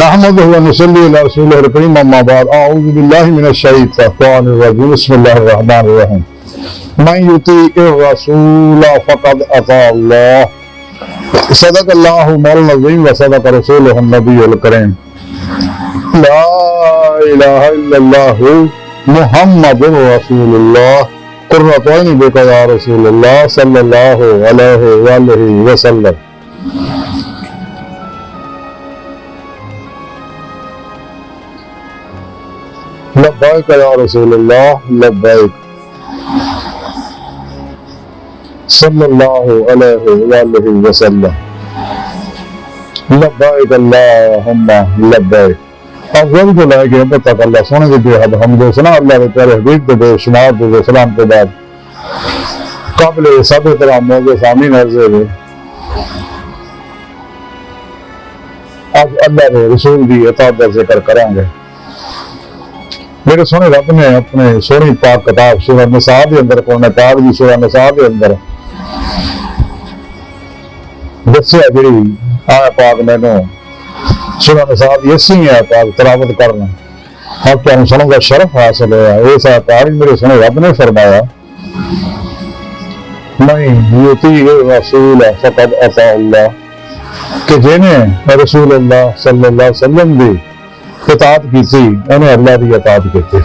نحمده ونصلي على رسوله الكريم اما بعد اعوذ بالله من الشيطان الرجيم بسم الله الرحمن الرحيم من يطيع الرسول فقد اطاع الله صدق الله مولانا العظيم وصدق رسوله النبي الكريم لا اله الا الله محمد رسول الله قرۃ عین بک یا رسول اللہ صلی اللہ علیہ وآلہ وسلم. لبیک یا رسول اللہ لبیک صلی اللہ علیہ وآلہ وسلم. لبیک اللہم لبیک. افضل کو لائے گئے اب تک اللہ سونے کی بے حد حمد و ثنا اللہ کے پیارے حبیب کے بے شمار درود و سلام کے بعد قابل سب احترام موضوع سامعین عرض ہے آج اللہ کے رسول کی اطاعت کا ذکر کریں گے. میرے سونے رب نے اپنے سونی پاک کتاب سورہ نساء کے اندر قرآن پاک کی سورہ نساء کے اندر دسیا جڑی آیا پاک مینوں سورہ نساء کی اسی ہے پاک تلاوت کرنا اب تمہیں سنوں کا شرف حاصل ہوا. اس پاک میرے سونے رب نے فرمایا من یطیع الرسول فقد اطاع اللہ کہ جنہیں رسول اللہ صلی اللہ علیہ وسلم دی اطاعت کی تھی انہیں اللہ کی اطاعت کیتی.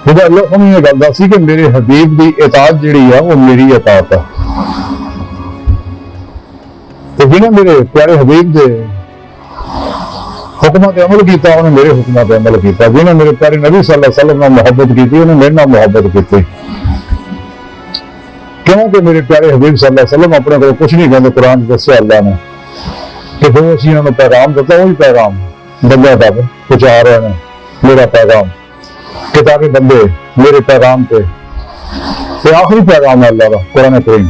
جب اللہ نے یہ گل دسی کہ میرے حبیب دی اطاعت جڑی ہے وہ میری اطاعت ہے تو جنہیں میرے پیارے حبیب دے حکمت عمل کیتا انہیں میرے حکمت عمل کیتا. جنہیں میرے پیارے نبی صلی اللہ علیہ وسلم نے محبت کی تھی انہیں میرے نام محبت کی تھی. کیونکہ میرے پیارے حبیب صلی اللہ علیہ وسلم اپنے کو کچھ نہیں کہتے. قرآن دسیا اللہ نے کہ جو اسی انہوں نے پیغام دیتا وہی پیغام بندے تک پہنچا رہے ہیں. میرا پیغام کتاب بندے میرے پیغام پہ یہ آخری پیغام ہے اللہ کا قرآن کریم.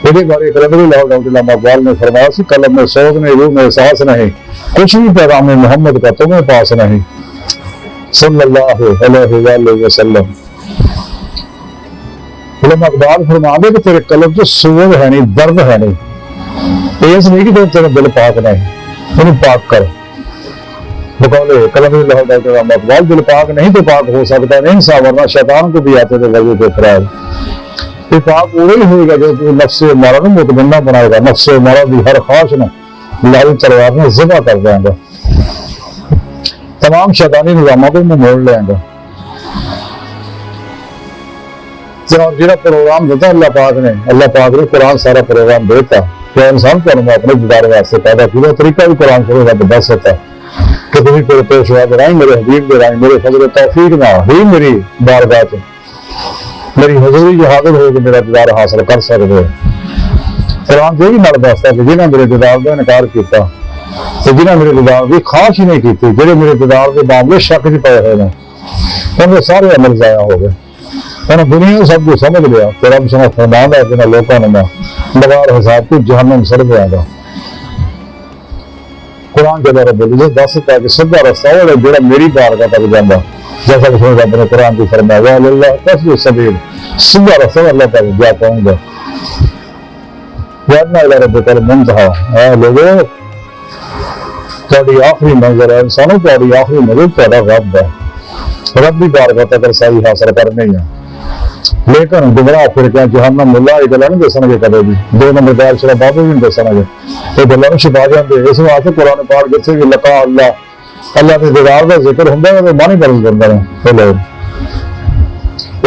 میرے بارے قلندری لاہور اللہ مقبال نے فرمایا سی قلم میں سوز نہیں روح میں احساس نہیں کچھ بھی پیغام محمد کا تمہیں پاس نہیں صلی اللہ علیہ وآلہ وسلم. علماء اقبال فرما دے کہ تیرے قلب جو سوز ہے نہیں درد ہے نہیں اس نہیں کہ تیرے دل پاک نہیں انہیں پاک کر. بقول قلندری لاہور اللہ مقبال دل پاک نہیں تو پاک ہو سکتا نہیں سا ورنہ شیطان کو بھی آتے تھے وضو کے خراب. یہ پاک وہی ہوئے گا جو نفس مارا نے مطمئنہ بنائے گا. نفس مارا بھی ہر خواہش نے لائی تلوار میں ذبح کر دیں گا. تمام شیطانی نظاموں کو میں موڑ لیں گا. جہاں پروگرام دیتا اللہ پاک نے قرآن سارا پروگرام دیتا کہ انسان کو اپنے دیدار واسطے پیدا کیا. طریقہ بھی قرآن سے رب دس ہوتا کہ تمہیں پورے پیش ہوا رائیں میرے حبیب کے رائیں میرے فضل توفیق نہ ہی میری بارگاہ میری حضوری جو حاضر ہو کہ میرا دیدار حاصل کر سکتے. قرآن سے بھی نال دستا کہ جنہیں میرے دیدار کا انکار کیتا تو جنہیں میرے دیدار کی خواہش ہی نہیں کی جنہیں میرے دیدار کے معاملے شک ہی پائے ہوئے ہیں ان کے سارے عمل ضائع ہو گئے. انہوں دنیا سب کو سمجھ لیا کہ رب سنا فرمان ہے جنہیں لوگوں نے میں بغیر حساب کو جہنم سڑ گیا گا. قرآن کے بارے بولی دس ہے کہ سیدھا رستہ ہے جڑا میری بارگاہ تک جانا جیسا کہ سن رب نے قرآن کی فرمایا اللہ تسبیح سبیل سیدھا رستہ اللہ تک جا پاؤں گا. یادنا الہ ربک المنتہا اے لوگوں تہاڈی آخری منزل ہے انسانوں تہاڈی آخری منزل تہاڈا رب ہے. رب بھی بارگاہ تک رسائی حاصل کرنی ہے. لیکن گمراہ فرقے جہنم ملا یہ گلا نہیں دسن گے کدے بھی. دو نمبر دار شرا بابو بھی نہیں دسن گے یہ گلا نہیں چھپا جاندے. اس واسطے قرآن پاک دسے کہ لقاء اللہ کے دیدار کا ذکر ہوندا ہے تو مانی بدل جاندے ہیں لوگ.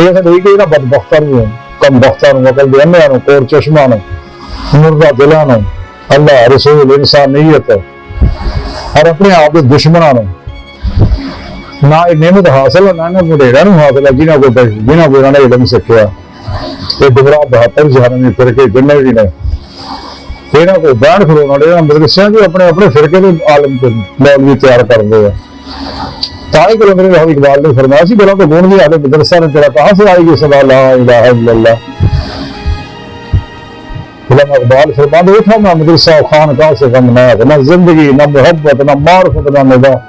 یہ نہیں کہ انہاں بدبختاں نوں کم بختاں نوں عقل دے انہاں نوں کور چشماں نوں مردہ دلاں نوں اللہ رسول انسانیت اور اپنے آپ کے دشمناں نوں نہ نعمت حاصل ہے نہ وڈیرا نوں حاصل ہے جنہاں کو انہوں نے علم سکھیا. یہ گمراہ 72 جہنمی فرقے جننے بھی نے یہاں کو بیان کھلونا ڈے مدرسے جو اپنے اپنے فرقے کے عالم مولوی تیار کر دے. تاہی قلندری لاہور اقبال نے فرمایا سی گلوں کو گون بھی آدھے مدرسہ نے تیرا کہاں سے آئی گی صدا لا الہ الا اللہ. علماء اقبال فرماتے اٹھا نہ مدرسہ خان کہاں سے غمناک نہ زندگی نہ محبت نہ معرفت نہ نگاہ.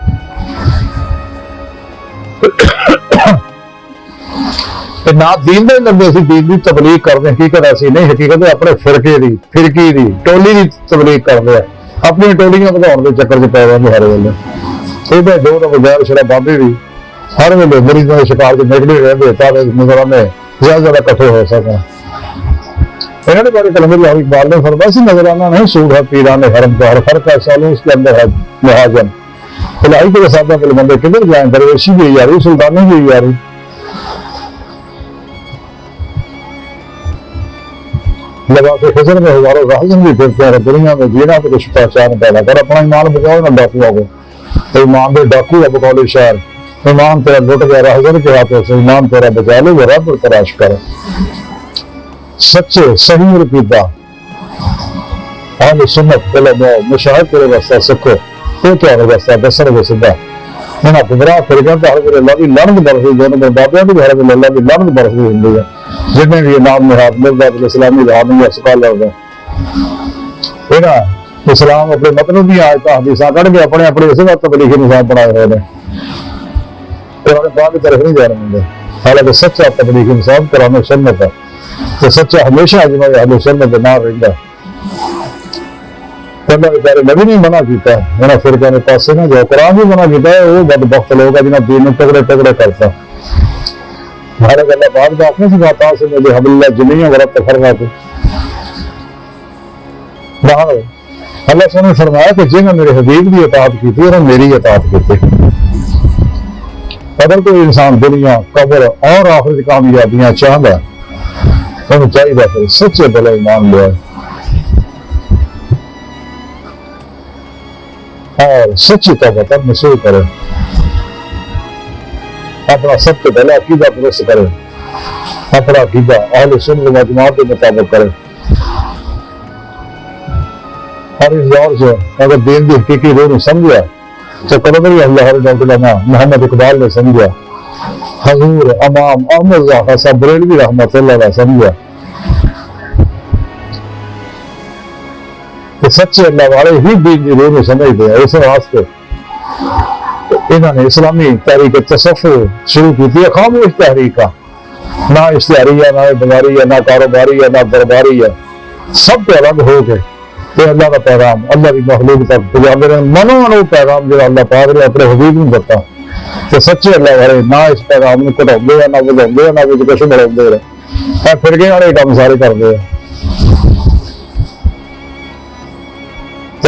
نہ دین دے لگے سی دین دی تبلیغ کرنے حقیقت ایسی نہیں حقیقت اپنے فرقے دی فرقی دی ٹولی دی تبلیغ کرنے اپنی ٹولیاں بدھاؤਣ کے چکر چ پی رہے ہر ویلے یہ جو نہ بغیر شرا بابے بھی ہر ویلے مریضوں کے شکار سے نکلے رہتے تاکہ نظرانے زیادہ زیادہ کٹھے ہو سکیں. انہوں نے بارے کلمہ اللہ اقبال نے فرمایا سی نظرانہ نہیں سود ہے پیران حرم کا ہر فرق ہے سالوں اس کے اندر ہے مہاجن الہی کے ساتھ دل بندے کدھر جائیں درویشی بھی یاری سلطانی بھی یاری. لباس خضر میں ہزاروں راہزن بھی پھرتے ہیں دنیا میں جینا تو کچھ پہچان پیدا کر اپنا ایمان بچاؤ نہ ڈاکو کو ایمان دے ڈاکو ہے بقول شعر ایمان تیرا لٹ گیا راہزن کے ہاتھوں سے ایمان تیرا بچا لے وہ رب تلاش کر. سچے صحیح رپیدہ اہل سنت علماء مشاہد کرے واسطہ سکھو تو کیا ہو واسطہ دسر وہ سدھا انہاں گمراہ پھر گیا تو ہر ویلے اللہ کی لعنت برسدی جو نمبر بابیاں بھی ہر ویلے اللہ کی لعنت برسدی ہوندی ہے جنہیں بھی نام نہاد مرزا اسلامی رہانی یا سکالر ہے. انہاں اسلام اپنے مطلب بھی آیتاں حدیثاں کڑھ کے اپنے اپنے اسی وقت تبلیغی نظام بنائے ہوئے ہیں قرآن پاک کی طرف نہیں جانے دیں. حالانکہ سچا تبلیغی نظام قرآن و سنت ہے تو سچا ہمیشہ اجماع اہل سنت کے نام رہتا ہے. اللہ کے پیارے نبی نے منع کیتا ہے انہاں فرقے نے پاسے نہ جاؤ. قرآن بھی منع کیتا ہے وہ بدبخت لوگ جنہاں دین میں ٹکڑے ٹکڑے کرتا ہمارے اللہ پاک کا اپنے سے بات سے مجھے حبل اللہ جمیعہ ورب تفرقہ کو باہر اللہ سے نے فرمایا کہ جنہوں نے میرے حبیب کی اطاعت کی تھی انہوں میری اطاعت کی تھی. اگر کوئی انسان دنیا قبر اور آخرت کامیابیاں چاہتا ہے انہوں چاہیے پھر سچے بھلے ایمان لے اور سچی توبہ نصوح کرے اپنا سب سے پہلے عقیدہ درست کرے اپنا عقیدہ اہل سنت و جماعت کے مطابق کرے. اور اس دور سے اگر دین کی حقیقی روح نے سمجھا تو قدر اللہ علامہ محمد اقبال نے سمجھا حضور امام احمد ظاہر بریلوی رحمۃ اللہ علیہ سمجھا کہ سچے اللہ والے ہی دین کی روح میں سمجھتے ہیں. اس واسطے انہوں نے اسلامی تحریک تصوف شروع کی تھی خاموش تحریک نہ اشتہاری ہے نہ بازاری ہے نہ کاروباری ہے نہ درباری ہے سب کے الگ ہو کے کہ اللہ کا پیغام اللہ کی مخلوق تک پہنچاتے رہے منو پیغام جو اللہ پاک نے اپنے حبیب میں دیتا کہ سچے اللہ والے نہ اس پیغام میں کٹاؤ نہ بدلاؤ نہ کچھ بڑھاؤ رہے فرقے والے کام سارے کرتے ہیں.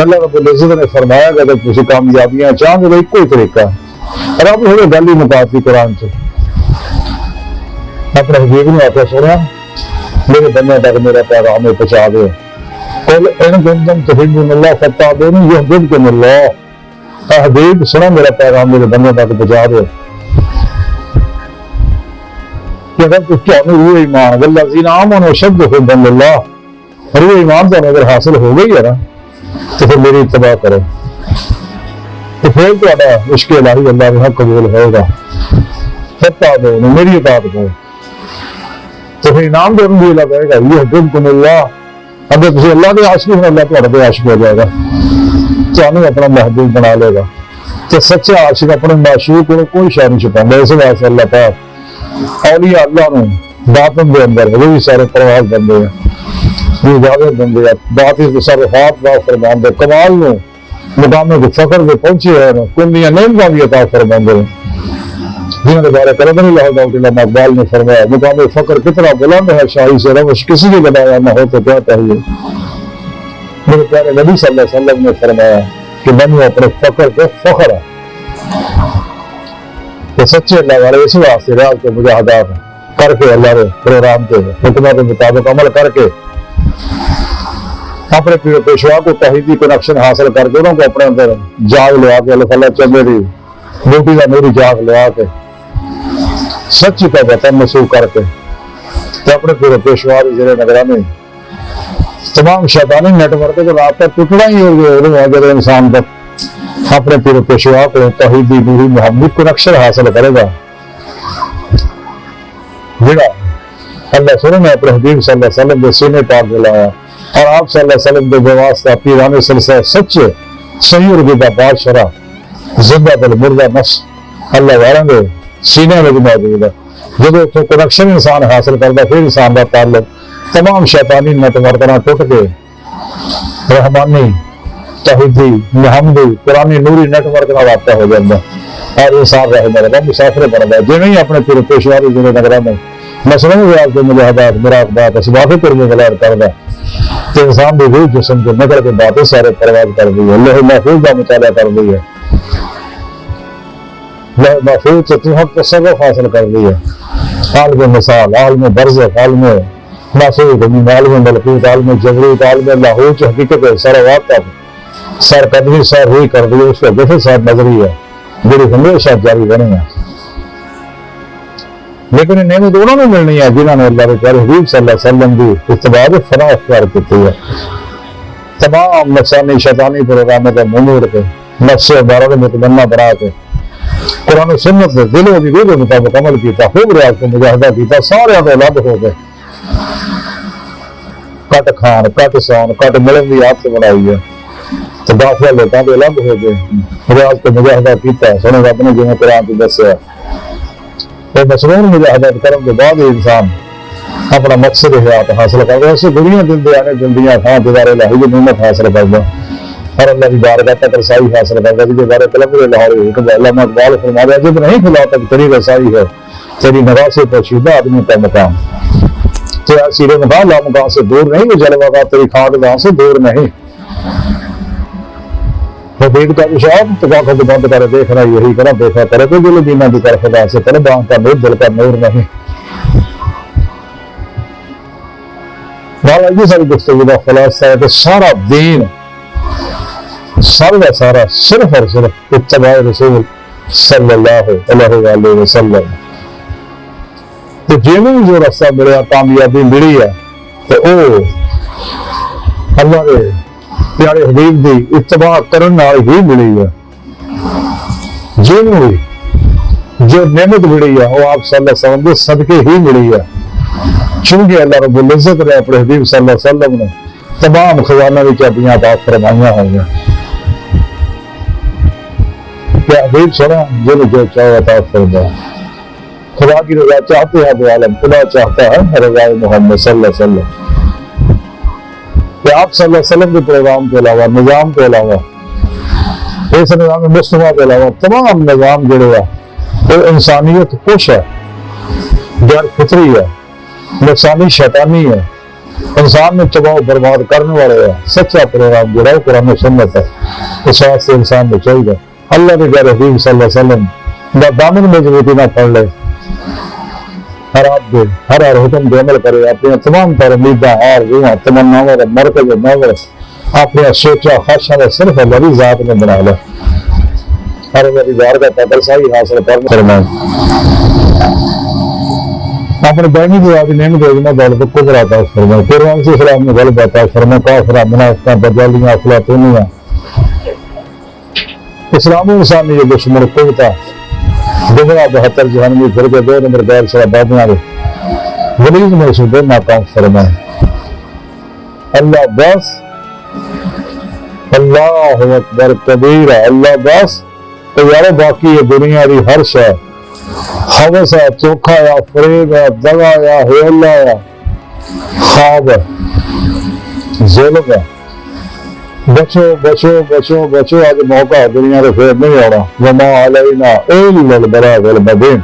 اللہ رب العزت نے فرمایا کہ اگر تسی کامیابیاں چاہتے تو ایک ہی طریقہ رب تھوڑے گل ہی مکاتی قرآن سے اپنے حبیب نے آخر سنیا میرے بندے تک میرا پیغام پہنچا دے قل ان کنتم تحبون اللہ فاتبعونی یحببکم اللہ اے حبیب سنا میرا پیغام میرے بندے تک پہنچا دے کہ اگر تم تمہیں روح ایمان والذین آمنوا اشد حبا للہ روح ایمان تو اگر حاصل ہو گئی ہے نا تو پھر میری اتباع کرو تو پھر تہاڈا عشق الہی اللہ کے حق قبول ہوگا. فاتبعونی میری اطاعت کرو تو پھر انعام دونوں بھی اللہ کہے گا یحببکم اللہ اگر تسی اللہ کے عاشق ہو اللہ تہاڈے تے عاشق ہو جائے گا تانوں اپنا محبوب بنا لے گا. تو سچا عاشق اپنے معشوق کو کوئی شے نہیں چھپاندا. اس واسطے اللہ پاک اولیاء اللہ نے باطن دے اندر وہ بھی سارے پرواز بندے ہیں یہ اجازت بندے ہیں باطن تصرفات دا فرمان دے کمال نو مقام کو فخر دے پہنچے ہیں کنیاں نعمتاں دی عطا فرماندے ہیں جنہوں نے بارے کرم اللہ علامہ اقبال نے فرمایا مقام فخر کتنا بلند ہے شاہی سے روش کسی کی بنایا نہ ہو تو کیا چاہیے. میرے پیارے نبی صلی اللہ علیہ وسلم نے فرمایا کہ بنو اپنے فخر پہ فخر ہے کہ سچے اللہ والے اس واسطے ریاض کے مجاہدات کر کے اللہ کے پروگرام کے حکمت کے مطابق عمل کر کے اپنے پیر پیشوا کو توحیدی کنیکشن حاصل کر کے انہوں کو اپنے اندر جاگ لوا کے اللہ تعالیٰ چلے دی بوٹی کا میری جاگ لوا کے سچی کا وطن نصوح کر کے تو اپنے پیر پیشوا کی زیر نگرانی تمام شیطانی نیٹ ورک جو رابطہ ٹوٹنا ہی ہو گیا جب انسان تک اپنے پیر پیشوا کو توحیدی نوری محمد کنیکشن حاصل کرے گا جڑا اللہ سنے نے اپنے حبیب صلی اللہ علیہ وسلم کے سینے پاک دلایا اور آپ صلی اللہ علیہ وسلم کے واسطہ پیران سلسلہ سچے صحیح رغبہ بادشاہ زندہ دل مردہ نفس اللہ والوں کے سینے میں موجود ہے. جب اتوں کنیکشن انسان حاصل کرتا پھر انسان کا تعلق تمام شیطانی نیٹ ورک ٹوٹ کے رحمانی توحیدی محمدی قرآنی نوری نیٹ ورک نال رابطہ ہو جاتا اور انسان رہنے لگا مسافر بنتا ہے جی نہیں اپنے پورے پیشواری ضلع نگر میں مثلاً ریاض کے مجاہدات مراقبات اسباب قرب غلار کرتا تو انسان بھی روح جسم کے نگر کے باتیں سارے پرواز کر دی ہے اللہ محفوظ کا مطالعہ کر دی ہے محفوظ سے تحق تصرف حاصل کر دی ہے عالم مثال عالم برزخ عالم محفوظ عالم ملکوت عالم جبروت عالم لاہوت حقیقت ہے سروات تک سر قدمی سر ہوئی کر دی اس کا گفت سر نظری ہے میری ہمیشہ جاری بنے گا لیکن نعمت انہوں نے ملنی ہے جنہوں نے اللہ کے پیارے حبیب صلی اللہ علیہ وسلم کی اتباع فنا اختیار کی ہے تمام نفسانی شیطانی پروگراموں کا منہ موڑ کے نفس بارہ متمنا بنا کے قرآن و سنت نے دلوں کی روح کے مطابق عمل کیتا خوب ریاض کو مجاہدہ کیتا سارے تو الگ ہو گئے کٹ کھان کٹ سون کٹ ملن کی عادت بنائی ہے تو داخلہ لوگوں کے الگ ہو گئے ریاض کو مجاہدہ کیتا سنے رب نے جنہیں قرآن کی دسیا تو مسرور مجاہدہ کرم کے بعد انسان اپنا مقصد حیات حاصل کر رہا ہے اسے دنیا دل دے آنے جلدیاں خواہ دیوار الہی کی نعمت حاصل کر دیں اور اللہ کی بارگاہ تک رسائی حاصل کر دیں جنہیں بارے کلمہ لاہوری حکم علامہ اقبال فرما دیا جب نہیں کھلا تک تیری رسائی ہے تیری نگاہ سے پوشیدہ آدمی کا مقام تیرا سیر مقام لامقام سے دور نہیں وہ جلوہ کا تیری کھاٹ گاہ سے دور نہیں حبیب کا اشعار تو آنکھوں کو بند کرے دیکھ رہا یہی کرا دیکھا کرے تو دل دینا دی طرف خدا سے کرے آنکھ کا نور دل کا نور نہیں یہ ساری گفتگو کا خلاصہ ہے کہ سارا دین سارا سارا صرف اور صرف اتباع رسول صلی اللہ علیہ وسلم تو جنہوں جو رستہ ملیا کامیابی ملی ہے تو او اللہ کے پیارے حبیب دی اتباع کرن نال ہی ملی ہے جنہوں بھی جو نعمت ملی ہے وہ آپ صلی اللہ علیہ وسلم کے صدقے ہی ملی ہے چونکہ اللہ رب العزت نے اپنے حبیب صلی اللہ علیہ وسلم نے تمام خزانہ بھی اپنی عطا فرمائیاں ہوئیں کہ حبیب سنا جن جو چاہو عطا فرما خدا کی رضا چاہتے ہیں تو عالم خدا چاہتا ہے رضا محمد صلی اللہ علیہ وسلم کہ آپ صلی اللہ علیہ وسلم کے پروگرام کے علاوہ نظام کے علاوہ اس نظام مصطفیٰ کے علاوہ تمام نظام جڑے ہے وہ انسانیت خوش ہے غیر فطری ہے نفسانی شیطانی ہے انسان میں تباہ و برباد کرنے والے ہے سچا پروگرام جڑا ہے قرآن و سنت ہے اس واسطے سے انسان کو چاہیے اللہ کے پیارے حبیب صلی اللہ علیہ وسلم دامن مضبوطی نہ پڑھ لے ہر آپ دے ہر حکم دے عمل کرے اپنی تمام ترمیدہ آرزوئیں تمناؤں کا مرکز نظر اپنے سوچا خواہشاں کا صرف اللہ کی ذات میں بنا لے ہر اللہ کی بارگاہ کا ترسائی حاصل کرنا فرمائے اپنے بہنی کی آدھی نعمت عظمت دولت کو قدر عطا فرمائے قرآن سے اسلام نے غلب عطا فرمائے کافرہ منافقہ دجالیاں افلاطونیاں اسلام و انسانی یہ دشمن قوتہ گمراہ 72 جہنمی فرقے 2 نمبر غیر شرابادیاں دے غلیظ محسوبے ناکام فرمائے اللہ بس اللہ اکبر کبیرہ اللہ بس تو یارو باقی یہ دنیا دی ہر شے حوث ہے چوکھا یا فریب ہے دغا یا حیلہ یا خواب ہے ظلم ہے بچو بچو بچو بچو آج موقع دنیا کے پھر نہیں آنا وما علینا الا البلاغ المبین